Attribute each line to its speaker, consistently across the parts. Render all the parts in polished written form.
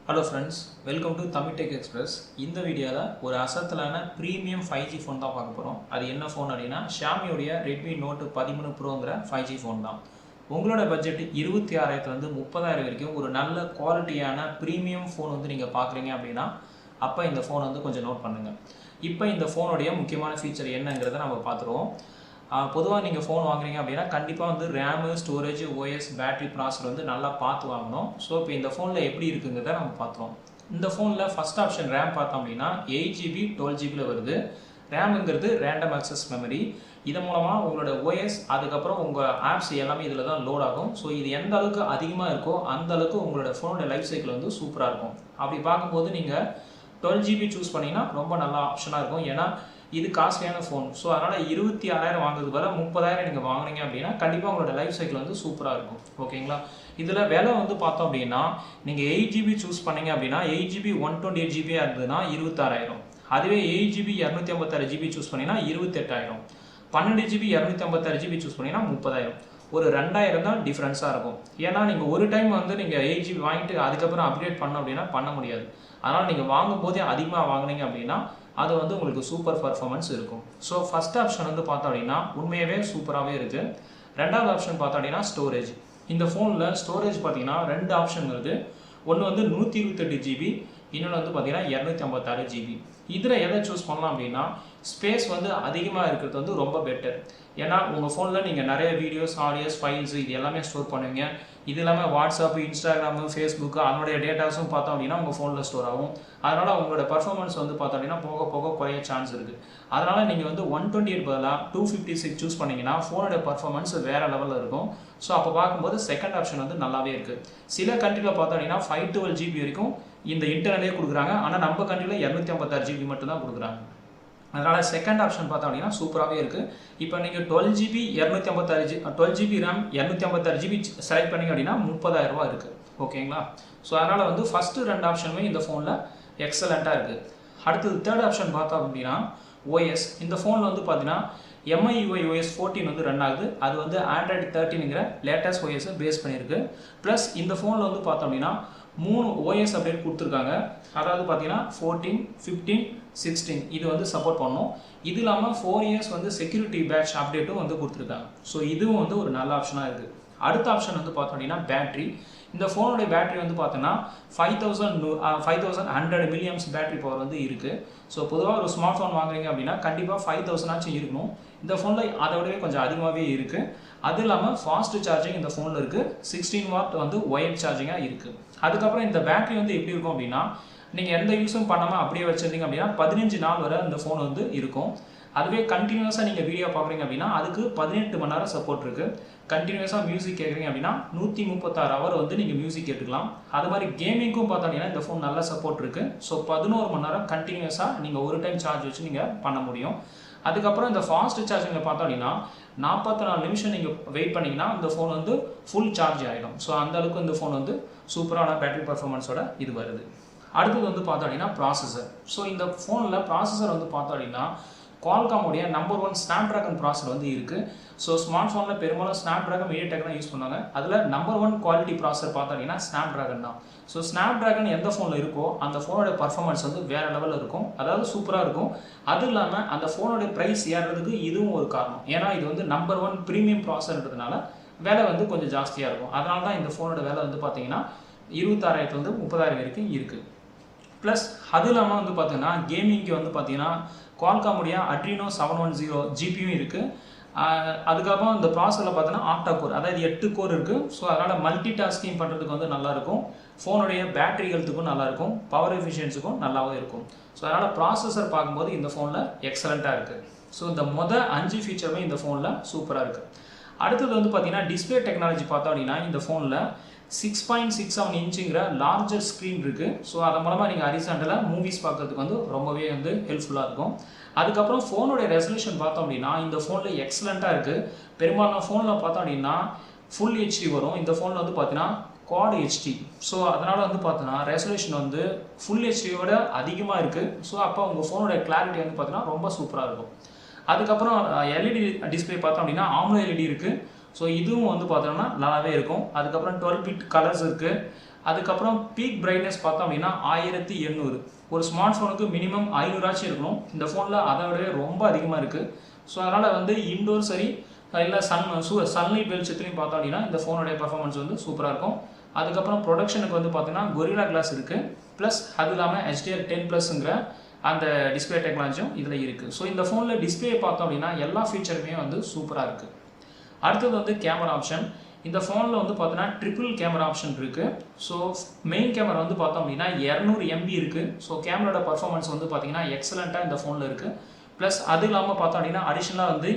Speaker 1: Hello friends, welcome to Tamil Tech Express. இந்த வீடியோல ஒரு அசத்தலான பிரீமியம் 5G ஃபோன் தான் பார்க்க போறோம். அது என்ன ஃபோன் அப்படினா Xiaomi உடைய Redmi Note 13 Proங்கிற 5G ஃபோன் தான். உங்களோட பட்ஜெட் 26000 ல இருந்து 30000 வரைக்கும் ஒரு நல்ல குவாலிட்டியான பிரீமியம் ஃபோன் வந்து நீங்க பார்க்கறீங்க அப்படினா அப்ப இந்த ஃபோன் வந்து கொஞ்சம் நோட் பண்ணுங்க. இப்போ இந்த ஃபோனுடைய முக்கியமான ஃபீச்சர் என்னங்கறதை நாம பார்த்துறோம். பொதுவாக நீங்கள் ஃபோன் வாங்குறீங்க அப்படின்னா கண்டிப்பாக வந்து ரேமு ஸ்டோரேஜ் ஓஎஸ் பேட்டரி ப்ராசர் வந்து நல்லா பார்த்து வாங்கணும். ஸோ இப்போ இந்த ஃபோனில் எப்படி இருக்குங்கிறத நம்ம பார்த்தோம். இந்த ஃபோனில் ஃபஸ்ட் ஆப்ஷன் ரேம் பார்த்தோம் அப்படின்னா 8GB 12GB வருது. ரேமுங்கிறது ரேண்டம் ஆக்சஸ் மெமரி. இதன் மூலமாக உங்களோட ஓஎஸ் அதுக்கப்புறம் உங்கள் ஆப்ஸ் எல்லாமே இதில் தான் லோட் ஆகும். ஸோ இது எந்த அளவுக்கு அதிகமாக இருக்கோ அந்த அளவுக்கு உங்களோட ஃபோனோட லைஃப் சைக்கிள் வந்து சூப்பராக இருக்கும். அப்படி பார்க்கும்போது நீங்கள் 12GB சூஸ் பண்ணிங்கன்னா ரொம்ப நல்ல ஆப்ஷனாக இருக்கும். ஏன்னா இது காஸ்ட்லியான ஃபோன். ஸோ அதனால் 26000 வாங்குறது பதிலாக 30000 நீங்கள் வாங்குறீங்க அப்படின்னா கண்டிப்பாக உங்களோட லைஃப் சைக்கிள் வந்து சூப்பராக இருக்கும். ஓகேங்களா? இதில் விலை வந்து பார்த்தோம் அப்படின்னா நீங்கள் 8GB சூஸ் பண்ணீங்க அப்படின்னா 8GB 128GB இருந்ததுன்னா 26000. அதுவே 8GB 256GB சூஸ் பண்ணிங்கன்னா 28000. 12GB 256GB சூஸ் பண்ணிங்கன்னா 30000. ஒரு 2000 தான் டிஃப்ரென்ஸாக இருக்கும். ஏன்னா நீங்கள் ஒரு டைம் வந்து நீங்கள் 8GB வாங்கிட்டு அதுக்கப்புறம் அப்டேட் பண்ணோம் அப்படின்னா பண்ண முடியாது. அதனால் நீங்கள் வாங்கும் போதே அதிகமாக வாங்கினீங்க அப்படின்னா அது வந்து உங்களுக்கு சூப்பர் பர்ஃபார்மன்ஸ் இருக்கும். ஸோ ஃபஸ்ட் ஆப்ஷன் வந்து பார்த்தோம் அப்படின்னா உண்மையாகவே சூப்பராகவே இருக்குது. ரெண்டாவது ஆப்ஷன் பார்த்தோம் அப்படின்னா ஸ்டோரேஜ். இந்த ஃபோனில் ஸ்டோரேஜ் பார்த்தீங்கன்னா 2 ஆப்ஷன் வருது. ஒன்று வந்து 128GB, இன்னொன்று வந்து பார்த்தீங்கன்னா 256GB. இதில் எதை சூஸ் பண்ணலாம் அப்படின்னா ஸ்பேஸ் வந்து அதிகமாக இருக்கிறது வந்து ரொம்ப பெட்டர். ஏன்னா உங்கள் ஃபோனில் நீங்கள் நிறைய வீடியோஸ், ஆடியோஸ், ஃபைல்ஸ் இது எல்லாமே ஸ்டோர் பண்ணுவீங்க. இது இல்லாமல் வாட்ஸ்அப், இன்ஸ்டாகிராமு, ஃபேஸ்புக்கு அதனுடைய டேட்டாஸும் பார்த்தோம் அப்படின்னா உங்கள் ஃபோனில் ஸ்டோர் ஆகும். அதனால் உங்களோட பர்ஃபார்மன்ஸ் வந்து பார்த்தோம் அப்படின்னா போக போக குறைய சான்ஸ் இருக்குது. அதனால் நீங்கள் வந்து 128 பதிலாக 256 சூஸ் பண்ணிங்கன்னா ஃபோனோட பர்ஃபார்மன்ஸ் வேறு லெவலில் இருக்கும். ஸோ அப்போ பார்க்கும்போது செகண்ட் ஆப்ஷன் வந்து நல்லாவே இருக்குது. சில கண்ட்ரியில் பார்த்தோம் அப்படின்னா 512GB வரைக்கும் இந்த இன்டர்னலே கொடுக்குறாங்க. ஆனால் நம்ம கண்ட்ரியில் 256GB மட்டும் தான் கொடுக்குறாங்க. அதனால் செகண்ட் ஆப்ஷன் பார்த்தோம் அப்படின்னா சூப்பராகவே இருக்குது. இப்போ நீங்கள் 12GB 12GB RAM 256GB select பண்ணிங்க அப்படின்னா 30000 ரூபா இருக்குது. ஓகேங்களா? ஸோ அதனால் வந்து ஃபஸ்ட்டு 2 ஆப்ஷனுமே இந்த ஃபோனில் எக்ஸலண்ட்டாக இருக்குது. அடுத்தது தேர்ட் ஆப்ஷன் பார்த்தோம் அப்படின்னா ஓஎஸ். இந்த ஃபோனில் வந்து பார்த்தீங்கன்னா MIUI OS 14 வந்து ரன் ஆகுது. அது வந்து Android 13ங்கிற லேட்டஸ்ட் OS பேஸ் பண்ணியிருக்கு. ப்ளஸ் இந்த ஃபோனில் வந்து பார்த்தோம் அப்படின்னா 3 OS அப்டேட் கொடுத்துருக்காங்க. அதாவது பார்த்தீங்கன்னா 14, 15, 16 இது வந்து சப்போர்ட் பண்ணணும். இது இல்லாமல் 4 இயர்ஸ் வந்து செக்யூரிட்டி பேட்ச் அப்டேட்டும் வந்து கொடுத்துருக்காங்க. ஸோ இதுவும் வந்து ஒரு நல்ல ஆப்ஷனாக இருக்குது. அடுத்த ஆப்ஷன் வந்து பார்த்தோம் அப்படின்னா பேட்ரி. இந்த ஃபோனுடைய பேட்டரி வந்து பார்த்தோன்னா 5100 மில்லியம்ஸ் பேட்டரி பவர் வந்து இருக்குது. ஸோ பொதுவாக ஒரு ஸ்மார்ட் ஃபோன் வாங்குறீங்க அப்படின்னா கண்டிப்பாக 5000 ஆச்சும் இருக்கணும். இந்த ஃபோனில் அதை விடவே கொஞ்சம் அதிகமாகவே இருக்குது. அது இல்லாமல் ஃபாஸ்ட் சார்ஜிங் இந்த ஃபோனில் இருக்குது. 16 வாட் வந்து ஒயர்ட் சார்ஜிங்காக இருக்குது. அதுக்கப்புறம் இந்த பேட்டரி வந்து எப்படி இருக்கும் அப்படின்னா நீங்கள் எந்த யூஸும் பண்ணாமல் அப்படியே வச்சுருந்தீங்க அப்படின்னா 15 நாள் வரை இந்த ஃபோன் வந்து இருக்கும். அதுவே கண்டினியூஸாக நீங்கள் வீடியோ பார்க்குறீங்க அப்படின்னா அதுக்கு 18 மணி நேரம் சப்போர்ட் இருக்குது. கண்டினியூஸாக மியூசிக் கேட்குறீங்க அப்படின்னா 136 ஹவர் வந்து நீங்கள் மியூசிக் கேட்டுக்கலாம். அது மாதிரி கேமிங்க்கும் பார்த்தோம் அப்படின்னா இந்த ஃபோன் நல்லா சப்போர்ட் இருக்குது. ஸோ 11 மணி நேரம் கண்டினியூஸாக நீங்கள் ஒரு டைம் சார்ஜ் வச்சு நீங்கள் பண்ண முடியும். அதுக்கப்புறம் இந்த ஃபாஸ்ட் சார்ஜிங்கில் பார்த்தோம் அப்படின்னா 44 நிமிஷம் நீங்கள் வெயிட் பண்ணிங்கன்னா இந்த ஃபோன் வந்து ஃபுல் சார்ஜ் ஆகிடும். ஸோ அந்தளவுக்கு இந்த ஃபோன் வந்து சூப்பரான பேட்டரி பர்ஃபார்மன்ஸோட இது வருது. அடுத்தது வந்து பார்த்தோம் அப்படின்னா ப்ராசஸர். ஸோ இந்த ஃபோனில் ப்ராசஸர் வந்து பார்த்தோம் அப்படின்னா குவால்காமுடைய நம்பர் 1 ஸ்னாப்ட்ராகன் ப்ராசஸர் வந்து இருக்குது. ஸோ ஸ்மார்ட் ஃபோனில் பெரும்பாலும் ஸ்னாப்ட்ராகன் மீடியாடெக் தான் யூஸ் பண்ணுவாங்க. அதில் நம்பர் 1 குவாலிட்டி ப்ராசஸர் பார்த்தோம் அப்படின்னா ஸ்னாப்ட்ராகன் தான். ஸோ ஸ்னாப்ட்ராகன் எந்த ஃபோனில் இருக்கோ அந்த ஃபோனோட பர்ஃபார்மன்ஸ் வந்து வேறு லெவலில் இருக்கும். அதாவது சூப்பராக இருக்கும். அது இல்லாமல் அந்த ஃபோனோட ப்ரைஸ் ஏறுறதுக்கு இதுவும் ஒரு காரணம். ஏன்னா இது வந்து நம்பர் 1 ப்ரீமியம் ப்ராசஸர்ன்றதுனால விலை வந்து கொஞ்சம் ஜாஸ்தியாக இருக்கும். அதனால தான் இந்த ஃபோனோட விலை வந்து பார்த்தீங்கன்னா 26000 வந்து 30000 வரைக்கும் இருக்குது. ப்ளஸ் அது இல்லாமல் வந்து பார்த்தீங்கன்னா கேமிங்க்கு வந்து பார்த்தீங்கன்னா குவால்காமுடைய Adreno 710 GPU இருக்குது. அதுக்கப்புறம் இந்த ப்ராசஸரில் பார்த்தீங்கன்னா ஆக்டா கோர், அதாவது 8 கோர் இருக்குது. ஸோ அதனால் மல்டி டாஸ்கிங் பண்ணுறதுக்கு வந்து நல்லாயிருக்கும். ஃபோனுடைய பேட்டரி ஹெல்த்துக்கும் நல்லாயிருக்கும். பவர் எஃபிஷியன்ஸுக்கும் நல்லாவும் இருக்கும். ஸோ அதனால் ப்ராசஸர் பார்க்கும்போது இந்த ஃபோனில் எக்ஸலண்ட்டாக இருக்குது. ஸோ இந்த 5 ஃபீச்சருமே இந்த ஃபோனில் சூப்பராக இருக்குது. அடுத்தது வந்து பார்த்தீங்கன்னா டிஸ்பிளே டெக்னாலஜி பார்த்தோம் அப்படின்னா இந்த ஃபோனில் 6.67 இன்ச்சுங்கிற லார்ஜர் ஸ்க்ரீன் இருக்குது. ஸோ அதன் மூலமாக நீங்கள் ஹரிசாண்டலாக மூவிஸ் பார்க்கறதுக்கு வந்து ரொம்பவே வந்து ஹெல்ப்ஃபுல்லாக இருக்கும். அதுக்கப்புறம் ஃபோனுடைய ரெசல்யூஷன் பார்த்தோம் அப்படின்னா இந்த ஃபோனில் எக்ஸலண்ட்டாக இருக்குது. பெரும்பாலான ஃபோனில் பார்த்தோம் அப்படின்னா ஃபுல் ஹெச்டி வரும். இந்த ஃபோனில் வந்து பார்த்தீங்கன்னா குவாட் ஹெச்டி. ஸோ அதனால் வந்து பார்த்தோன்னா ரெசல்யூஷன் வந்து ஃபுல் ஹெச்டியோட அதிகமாக இருக்குது. ஸோ அப்போ உங்கள் ஃபோனோட கிளாரிட்டி வந்து பார்த்தீங்கன்னா ரொம்ப சூப்பராக இருக்கும். அதுக்கப்புறம் எல்இடி டிஸ்பிளே பார்த்தோம் அப்படின்னா AMOLED எல்இடி இருக்குது. ஸோ இதுவும் வந்து பார்த்தோம்னா நல்லாவே இருக்கும். அதுக்கப்புறம் 12 பிட் கலர்ஸ் இருக்குது. அதுக்கப்புறம் பீக் பிரைட்னஸ் பார்த்தோம் அப்படின்னா 1800. ஒரு ஸ்மார்ட் ஃபோனுக்கு மினிமம் 500 ஆச்சும் இருக்கணும். இந்த ஃபோனில் அதை விடவே ரொம்ப அதிகமாக இருக்குது. ஸோ அதனால் வந்து இன்டோர் சரி இல்லை சன்லைட் வெளிச்சத்துலையும் பார்த்தோம் அப்படின்னா இந்த ஃபோனுடைய பர்ஃபார்மன்ஸ் வந்து சூப்பராக இருக்கும். அதுக்கப்புறம் ப்ரொடக்ஷனுக்கு வந்து பார்த்தீங்கன்னா கொரில்லா கிளாஸ் இருக்குது. ப்ளஸ் அது இல்லாமல் HDR10+ங்கிற அந்த டிஸ்பிளே டெக்னாலஜியும் இதில் இருக்குது. ஸோ இந்த ஃபோனில் டிஸ்பிளே பார்த்தோம் அப்படின்னா எல்லா ஃபீச்சருமே வந்து சூப்பராக இருக்குது. அடுத்தது வந்து கேமரா ஆப்ஷன். இந்த ஃபோனில் வந்து பார்த்தீங்கன்னா ட்ரிபிள் கேமரா ஆப்ஷன் இருக்குது. ஸோ மெயின் கேமரா வந்து பார்த்தோம் அப்படின்னா 200 MB இருக்குது. ஸோ கேமராவோட பர்ஃபார்மன்ஸ் வந்து பார்த்தீங்கன்னா எக்ஸலண்ட்டாக இந்த ஃபோனில் இருக்குது. ப்ளஸ் அது இல்லாமல் பார்த்தோம் அப்படின்னா அடிஷ்னலாக வந்து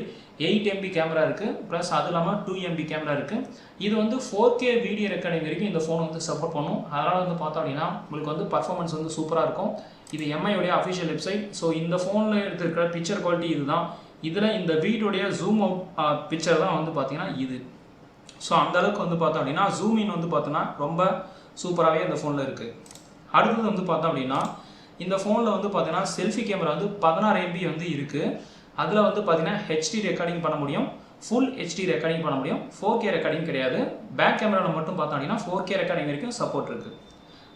Speaker 1: 8 MB கேமரா இருக்குது. ப்ளஸ் அது இல்லாமல் 2 MB கேமரா இருக்குது. இது வந்து 4K வீடியோ ரெக்கார்டிங் வரைக்கும் இந்த ஃபோன் வந்து சப்போர்ட் பண்ணும். அதனால் வந்து பார்த்தோம் அப்படின்னா உங்களுக்கு வந்து பர்ஃபார்மன்ஸ் வந்து சூப்பராக இருக்கும். இது MIயோடைய அஃபிஷியல் வெப்சைட். ஸோ இந்த ஃபோனில் எடுத்துருக்கிற பிக்சர் குவாலிட்டி இதுதான். இதில் இந்த வீடியோடைய ஜூம் அவுட் பிக்சர் தான் வந்து பார்த்தீங்கன்னா இது. ஸோ அந்தளவுக்கு வந்து பார்த்தோம் அப்படின்னா ஜூம் இன் வந்து பார்த்தோன்னா ரொம்ப சூப்பராகவே இந்த ஃபோனில் இருக்குது. அடுத்தது வந்து பார்த்தோம் அப்படின்னா இந்த ஃபோனில் வந்து பார்த்தீங்கன்னா செல்ஃபி கேமரா வந்து 16 MB வந்து இருக்குது. அதில் வந்து பார்த்தீங்கன்னா HD ரெக்கார்டிங் பண்ண முடியும், ஃபுல் HD ரெக்கார்டிங் பண்ண முடியும், 4K ரெக்கார்டிங் கிடையாது. பேக் கேமராவில் மட்டும் பார்த்தோம் அப்படின்னா 4K ரெக்கார்டிங் வரைக்கும் சப்போர்ட் இருக்குது.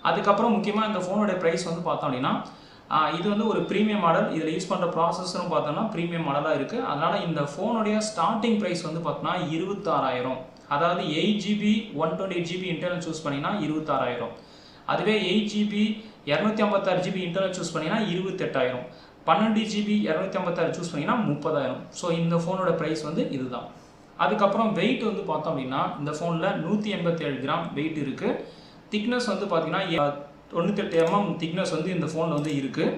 Speaker 1: அதுக்கப்புறம் முக்கியமாக இந்த ஃபோனோட ப்ரைஸ் வந்து பார்த்தோம் அப்படின்னா இது வந்து ஒரு ப்ரீமியம் மாடல். இதில் யூஸ் பண்ணுற ப்ராசஸரும் பார்த்தோம்னா ப்ரீமியம் மாடலாக இருக்குது. அதனால் இந்த ஃபோனுடைய ஸ்டார்டிங் ப்ரைஸ் வந்து பார்த்தோன்னா 26,000. அதாவது 8GB 128GB இன்டர்னல் சூஸ் பண்ணிங்கன்னா 26,000. அதுவே 8GB 256GB இன்டர்னல் சூஸ் பண்ணிங்கன்னா 28,000. 12GB 256 சூஸ் பண்ணிங்கன்னா 30,000. ஸோ இந்த ஃபோனோட ப்ரைஸ் வந்து இதுதான். அதுக்கப்புறம் வெயிட் வந்து பார்த்தோம் அப்படின்னா இந்த ஃபோனில் 187 கிராம் வெயிட் இருக்குது. திக்னஸ் வந்து பார்த்தீங்கன்னா 98 mm திக்னஸ் வந்து இந்த ஃபோனில் வந்து இருக்குது.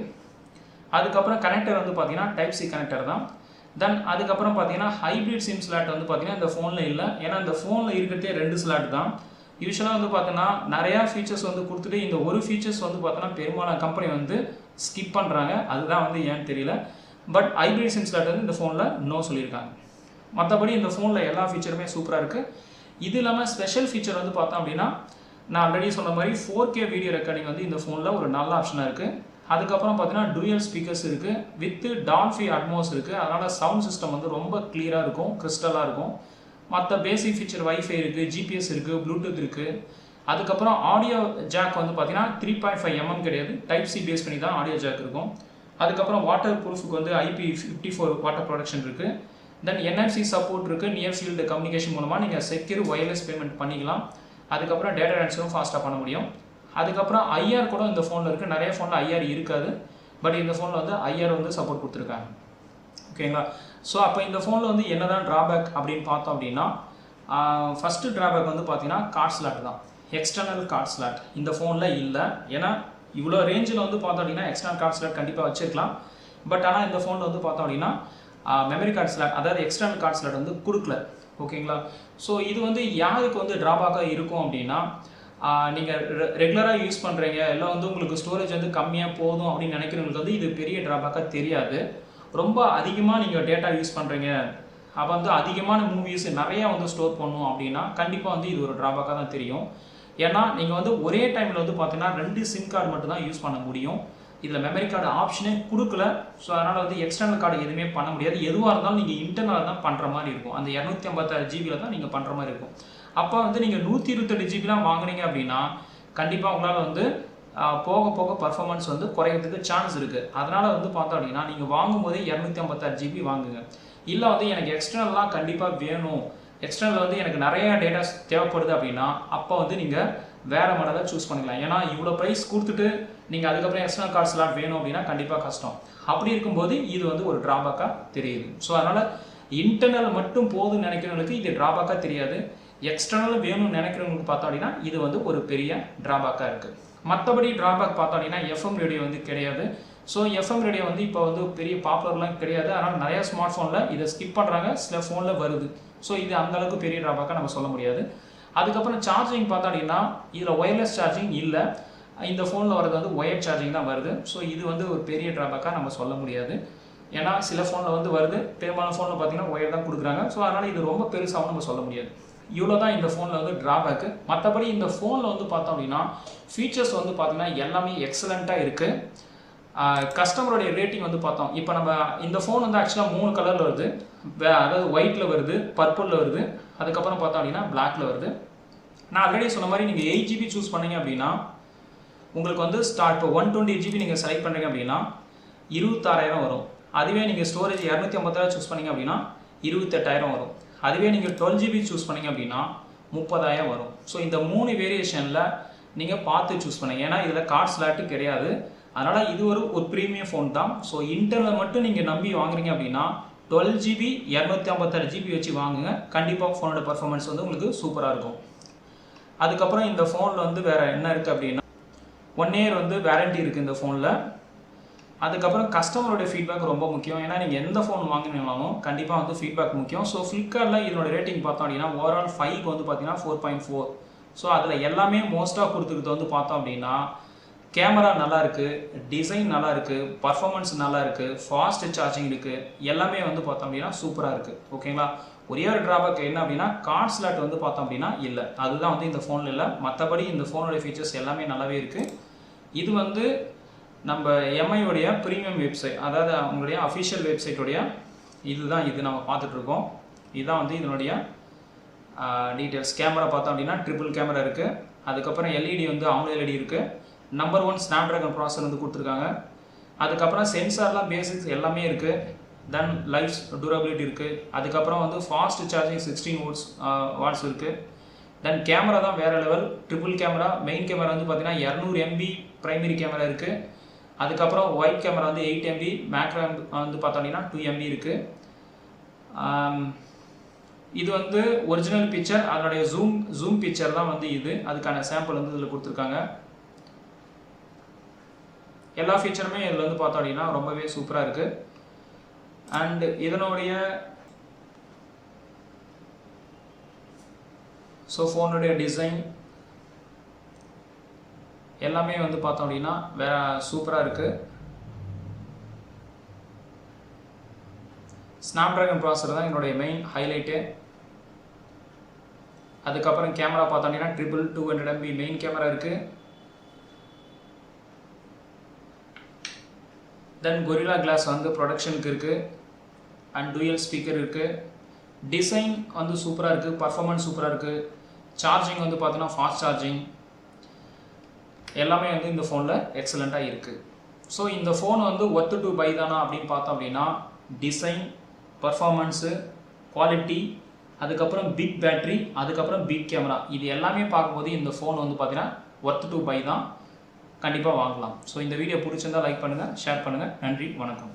Speaker 1: அதுக்கப்புறம் கனெக்டர் வந்து பார்த்தீங்கன்னா டைப் சி கனெக்டர் தான். தென் அதுக்கப்புறம் பார்த்தீங்கன்னா ஹைப்ரிட் சிம் ஸ்லாட் வந்து பார்த்தீங்கன்னா இந்த ஃபோனில் இல்லை. ஏன்னா இந்த ஃபோனில் இருக்கிறதே 2 ஸ்லாட் தான். யூஸ்வலாக வந்து பார்த்தோன்னா நிறையா ஃபீச்சர்ஸ் வந்து கொடுத்துட்டு இந்த ஒரு ஃபீச்சர்ஸ் வந்து பார்த்தோன்னா பெரும்பாலான கம்பெனி வந்து ஸ்கிப் பண்ணுறாங்க. அதுதான் வந்து ஏன்னு தெரியல. பட் ஹைப்ரிட் சிம் ஸ்லாட் வந்து இந்த ஃபோனில் நோ சொல்லியிருக்காங்க. மற்றபடி இந்த ஃபோனில் எல்லா ஃபீச்சருமே சூப்பராக இருக்குது. இது இல்லாமல் ஸ்பெஷல் ஃபீச்சர் வந்து பார்த்தோம் அப்படின்னா நான் ஆல்ரெடி சொன்ன மாதிரி 4K வீடியோ ரெக்கார்டிங் வந்து இந்த ஃபோனில் ஒரு நல்ல ஆப்ஷனாக இருக்குது. அதுக்கப்புறம் பார்த்தீங்கன்னா டூயல் ஸ்பீக்கர்ஸ் இருக்குது, வித் டால்பி அட்மோஸ் இருக்குது. அதனால் சவுண்ட் சிஸ்டம் வந்து ரொம்ப கிளியராக இருக்கும், கிறிஸ்டலாக இருக்கும். மற்ற பேசிக் ஃபீச்சர் வைஃபை இருக்குது, GPS இருக்குது, ப்ளூடூத் இருக்குது. அதுக்கப்புறம் ஆடியோ ஜாக் வந்து பார்த்தீங்கன்னா 3.5 mm கிடையாது, டைப் சி பேஸ் பண்ணி தான் ஆடியோ ஜாக் இருக்கும். அதுக்கப்புறம் வாட்டர் ப்ரூஃபுக்கு வந்து IP54 வாட்டர் ப்ரொடக்ஷன் இருக்குது. தென் NFC சப்போர்ட் இருக்குது. நியர் ஃபீல்டு கம்யூனிகேஷன் மூலமாக நீங்கள் செக்யூர் ஒயர்லெஸ் பேமெண்ட் பண்ணிக்கலாம். அதுக்கப்புறம் டேட்டா ட்ரான்ஸ்ஃபரும் ஃபாஸ்ட்டாக பண்ண முடியும். அதுக்கப்புறம் IR கூட இந்த ஃபோனில் இருக்குது. நிறைய ஃபோனில் IR இருக்காது, பட் இந்த ஃபோனில் வந்து IR வந்து சப்போர்ட் கொடுத்துருக்காங்க. ஓகேங்களா? ஸோ அப்போ இந்த ஃபோனில் வந்து என்ன தான் ட்ராபேக் அப்படின்னு பார்த்தோம் அப்படின்னா ஃபஸ்ட்டு ட்ராபேக் வந்து பார்த்தீங்கன்னா கார்ட் ஸ்லாட் தான். எக்ஸ்டர்னல் கார்ட் ஸ்லாட் இந்த ஃபோனில் இல்லை. ஏன்னா இவ்வளோ ரேஞ்சில் வந்து பார்த்தோம் அப்படின்னா எக்ஸ்டர்னல் கார்ட் ஸ்லாட் கண்டிப்பாக வச்சுருக்கலாம். பட் ஆனால் இந்த ஃபோனில் வந்து பார்த்தோம் அப்படின்னா மெமரி கார்ட் ஸ்லாட், அதாவது எக்ஸ்டர்னல் கார்ட் ஸ்லாட் வந்து கொடுக்கல. ஓகேங்களா? ஸோ இது வந்து யாருக்கு வந்து ட்ராபேக்காக இருக்கும் அப்படின்னா நீங்கள் ரெகுலராக யூஸ் பண்ணுறீங்க, இல்லை வந்து உங்களுக்கு ஸ்டோரேஜ் வந்து கம்மியாக போதும் அப்படின்னு நினைக்கிறவங்களுக்கு வந்து இது பெரிய ட்ராபேக்காக தெரியாது. ரொம்ப அதிகமாக நீங்கள் டேட்டா யூஸ் பண்ணுறீங்க, அப்போ வந்து அதிகமான மூவிஸ் நிறையா வந்து ஸ்டோர் பண்ணணும் அப்படின்னா கண்டிப்பாக வந்து இது ஒரு ட்ராபேக்காக தான் தெரியும். ஏன்னா நீங்கள் வந்து ஒரே டைமில் வந்து பார்த்தீங்கன்னா 2 சிம் கார்டு மட்டும் தான் யூஸ் பண்ண முடியும். இதில் மெமரி கார்டு ஆப்ஷனே கொடுக்கல. ஸோ அதனால் வந்து எக்ஸ்டர்னல் கார்டு எதுவுமே பண்ண முடியாது. எதுவாக இருந்தாலும் நீங்கள் இன்டர்னலாக தான் பண்ணுற மாதிரி இருக்கும். அந்த 256 GB தான் நீங்கள் பண்ணுற மாதிரி இருக்கும். அப்போ வந்து நீங்கள் 128 GB வாங்குனீங்க அப்படின்னா கண்டிப்பாக உங்களால் வந்து போக போக பர்ஃபார்மன்ஸ் வந்து குறையிறதுக்கு சான்ஸ் இருக்குது. அதனால் வந்து பார்த்தோம் அப்படின்னா நீங்கள் வாங்கும்போதே 256 GB வாங்குங்க. இல்லை வந்து எனக்கு எக்ஸ்டர்னல்லாம் கண்டிப்பாக வேணும், எக்ஸ்டர்னல் வந்து எனக்கு நிறைய டேட்டாஸ் தேவைப்படுது அப்படின்னா அப்போ வந்து நீங்கள் வேறு மாடலை சூஸ் பண்ணிக்கலாம். ஏன்னா இவ்வளோ ப்ரைஸ் கொடுத்துட்டு நீங்கள் அதுக்கப்புறம் எக்ஸ்டர்னல் கார்ட் ஸ்லாட் வேணும் அப்படின்னா கண்டிப்பாக கஷ்டம். அப்படி இருக்கும்போது இது வந்து ஒரு ட்ராபேக்காக தெரியுது. ஸோ அதனால் இன்டர்னல் மட்டும் போதுன்னு நினைக்கிறவங்களுக்கு இது ட்ராபேக்காக தெரியாது. எக்ஸ்டர்னல் வேணும்னு நினைக்கிறவங்களுக்கு பார்த்தோம் அப்படின்னா இது வந்து ஒரு பெரிய ட்ராபேக்காக இருக்குது. மற்றபடி ட்ராபேக் பார்த்தோம் அப்படின்னா FM ரேடியோ வந்து கிடையாது. ஸோ FM ரேடியோ வந்து இப்போ வந்து பெரிய பாப்புலர்லாம் கிடையாது. அதனால் நிறையா ஸ்மார்ட் ஃபோனில் இதை ஸ்கிப் பண்ணுறாங்க, சில ஃபோனில் வருது. ஸோ இது அந்தளவுக்கு பெரிய ட்ராபேக்காக நம்ம சொல்ல முடியாது. அதுக்கப்புறம் சார்ஜிங் பார்த்தோம் அப்படின்னா இதில் ஒயர்லெஸ் சார்ஜிங் இல்லை. இந்த ஃபோனில் வரது வந்து ஒயர் சார்ஜிங் தான் வருது. ஸோ இது வந்து ஒரு பெரிய ட்ராபேக்காக நம்ம சொல்ல முடியாது. ஏன்னா சில ஃபோனில் வந்து வருது, பெரும்பாலான ஃபோனில் பார்த்தீங்கன்னா ஒயர் தான் கொடுக்குறாங்க. ஸோ அதனால் இது ரொம்ப பெருசாகவும் நம்ம சொல்ல முடியாது. இவ்வளோ தான் இந்த ஃபோனில் வந்து ட்ராபேக்கு. மற்றபடி இந்த ஃபோனில் வந்து பார்த்தோம் அப்படின்னா ஃபீச்சர்ஸ் வந்து பார்த்தீங்கன்னா எல்லாமே எக்ஸலண்ட்டாக இருக்குது. கஸ்டமருடைய ரேட்டிங் வந்து பார்த்தோம். இப்போ நம்ம இந்த ஃபோன் வந்து ஆக்சுவலாக 3 கலரில் வருது. அதாவது ஒயிட்டில் வருது, பர்பிளில் வருது, அதுக்கப்புறம் பார்த்தோம் அப்படின்னா பிளாக்ல வருது. நான் ஆல்ரெடி சொன்ன மாதிரி நீங்கள் 8GB சூஸ் பண்ணீங்க அப்படின்னா உங்களுக்கு வந்து ஸ்டார்ட் இப்போ 128GB நீங்கள் செலக்ட் பண்ணுறீங்க அப்படின்னா 26,000 வரும். அதுவே நீங்கள் ஸ்டோரேஜ் 256 சூஸ் பண்ணீங்க அப்படின்னா 28,000 வரும். அதுவே நீங்கள் 12GB சூஸ் பண்ணீங்க அப்படின்னா 30,000 வரும். ஸோ இந்த 3 வேரியேஷனில் நீங்கள் பார்த்து சூஸ் பண்ணுங்க. ஏன்னா இதில் கார்ட் ஸ்லாட்டு கிடையாது. அதனால் இது ஒரு ப்ரீமியம் ஃபோன் தான். ஸோ இன்டர்னல் மட்டும் நீங்கள் நம்பி வாங்குறீங்க அப்படின்னா 12GB 256GB வச்சு வாங்குங்க. கண்டிப்பாக ஃபோனோட பர்ஃபார்மன்ஸ் வந்து உங்களுக்கு சூப்பராக இருக்கும். அதுக்கப்புறம் இந்த ஃபோனில் வந்து வேறு என்ன இருக்குது அப்படின்னா 1 year வந்து வாரண்டி இருக்குது இந்த ஃபோனில். அதுக்கப்புறம் கஸ்டமரோட ஃபீட்பேக் ரொம்ப முக்கியம். ஏன்னா நீங்கள் எந்த ஃபோன் வாங்கினீங்கனாலும் கண்டிப்பாக வந்து ஃபீட்பேக் முக்கியம். ஸோ ஃப்ளிப்கார்ட்டில் இதனோட ரேட்டிங் பார்த்தோம் அப்படின்னா ஓவரால் 5க்கு வந்து பார்த்தீங்கன்னா 4.4. ஸோ அதில் எல்லாமே மோஸ்ட்டாக கொடுத்துருக்கிறது வந்து பார்த்தோம் அப்படின்னா கேமரா நல்லா இருக்குது, டிசைன் நல்லா இருக்குது, பர்ஃபார்மன்ஸ் நல்லா இருக்குது, ஃபாஸ்ட் சார்ஜிங் இருக்குது, எல்லாமே வந்து பார்த்தோம் அப்படின்னா சூப்பராக இருக்குது. ஓகேங்களா. ஒரே ஒரு ட்ராபேக் என்ன அப்படின்னா கார்ட் ஸ்லாட் வந்து பார்த்தோம் அப்படின்னா இல்லை. அதுதான் வந்து இந்த ஃபோனில் இல்லை. மற்றபடி இந்த ஃபோனோட ஃபீச்சர்ஸ் எல்லாமே நல்லாவே இருக்குது. இது வந்து நம்ம எம்ஐயோடைய ப்ரீமியம் வெப்சைட், அதாவது அவங்களுடைய அஃபிஷியல் வெப்சைட்டோடைய இது நம்ம பார்த்துட்ருக்கோம். இதுதான் வந்து இதனுடைய டீட்டெயில்ஸ். கேமரா பார்த்தோம் அப்படின்னா ட்ரிபிள் கேமரா இருக்குது. அதுக்கப்புறம் எல்இடி வந்து AMOLED இருக்குது. நம்பர் 1 ஸ்னாப்ட்ராகன் ப்ராசஸர் வந்து கொடுத்துருக்காங்க. அதுக்கப்புறம் சென்சார்லாம் பேசிக்ஸ் எல்லாமே இருக்குது. தென் லைஃப் டூரபிலிட்டி இருக்குது. அதுக்கப்புறம் வந்து ஃபாஸ்ட் சார்ஜிங் 16 வாட்ஸ் இருக்குது. தென் கேமரா தான் வேறு level, triple camera. Main camera வந்து பார்த்தீங்கன்னா 200 MB ப்ரைமரி கேமரா இருக்குது. அதுக்கப்புறம் ஒயிட் கேமரா வந்து 8 MB, மேக்ரோ வந்து பார்த்தோம் அப்படின்னா 2 MB இருக்குது. இது வந்து ஒரிஜினல் பிக்சர், அதனுடைய ஜூம் பிக்சர் தான் வந்து இது. அதுக்கான சாம்பிள் வந்து இதில் கொடுத்துருக்காங்க. எல்லா ஃபீச்சருமே இதில் வந்து பார்த்தோம் அப்படின்னா ரொம்பவே சூப்பராக இருக்குது. அண்டு இதனுடைய ஃபோனுடைய டிசைன் எல்லாமே வந்து பார்த்தோம் அப்படின்னா வேற சூப்பராக இருக்குது. ஸ்னாப்ட்ராகன் ப்ராசஸர் தான் என்னுடைய மெயின் ஹைலைட்டு. அதுக்கப்புறம் கேமரா பார்த்தோம் அப்படின்னா ட்ரிபிள் 200 MB மெயின் கேமரா இருக்குது. தென் கொரில்லா கிளாஸ் வந்து ப்ரொடக்ஷனுக்கு இருக்குது. அண்ட் டூயல் ஸ்பீக்கர் இருக்குது. டிசைன் வந்து சூப்பராக இருக்குது, பர்ஃபார்மன்ஸ் சூப்பராக இருக்குது. சார்ஜிங் வந்து பார்த்தோன்னா ஃபாஸ்ட் சார்ஜிங் எல்லாமே வந்து இந்த ஃபோனில் எக்ஸலண்ட்டாக இருக்குது. ஸோ இந்த ஃபோன் வந்து ஒர்த் டு பை தானா அப்படின்னு பார்த்தோம் அப்படின்னா டிசைன், பர்ஃபார்மன்ஸு, குவாலிட்டி, அதுக்கப்புறம் பிக் பேட்ரி, அதுக்கப்புறம் பிக் கேமரா, இது எல்லாமே பார்க்கும்போது இந்த ஃபோன் வந்து பார்த்தீங்கன்னா ஒர்த் டு பை தான். கண்டிப்பாக வாங்கலாம். ஸோ இந்த வீடியோ பிடிச்சிருந்தால் லைக் பண்ணுங்கள், ஷேர் பண்ணுங்கள். நன்றி, வணக்கம்.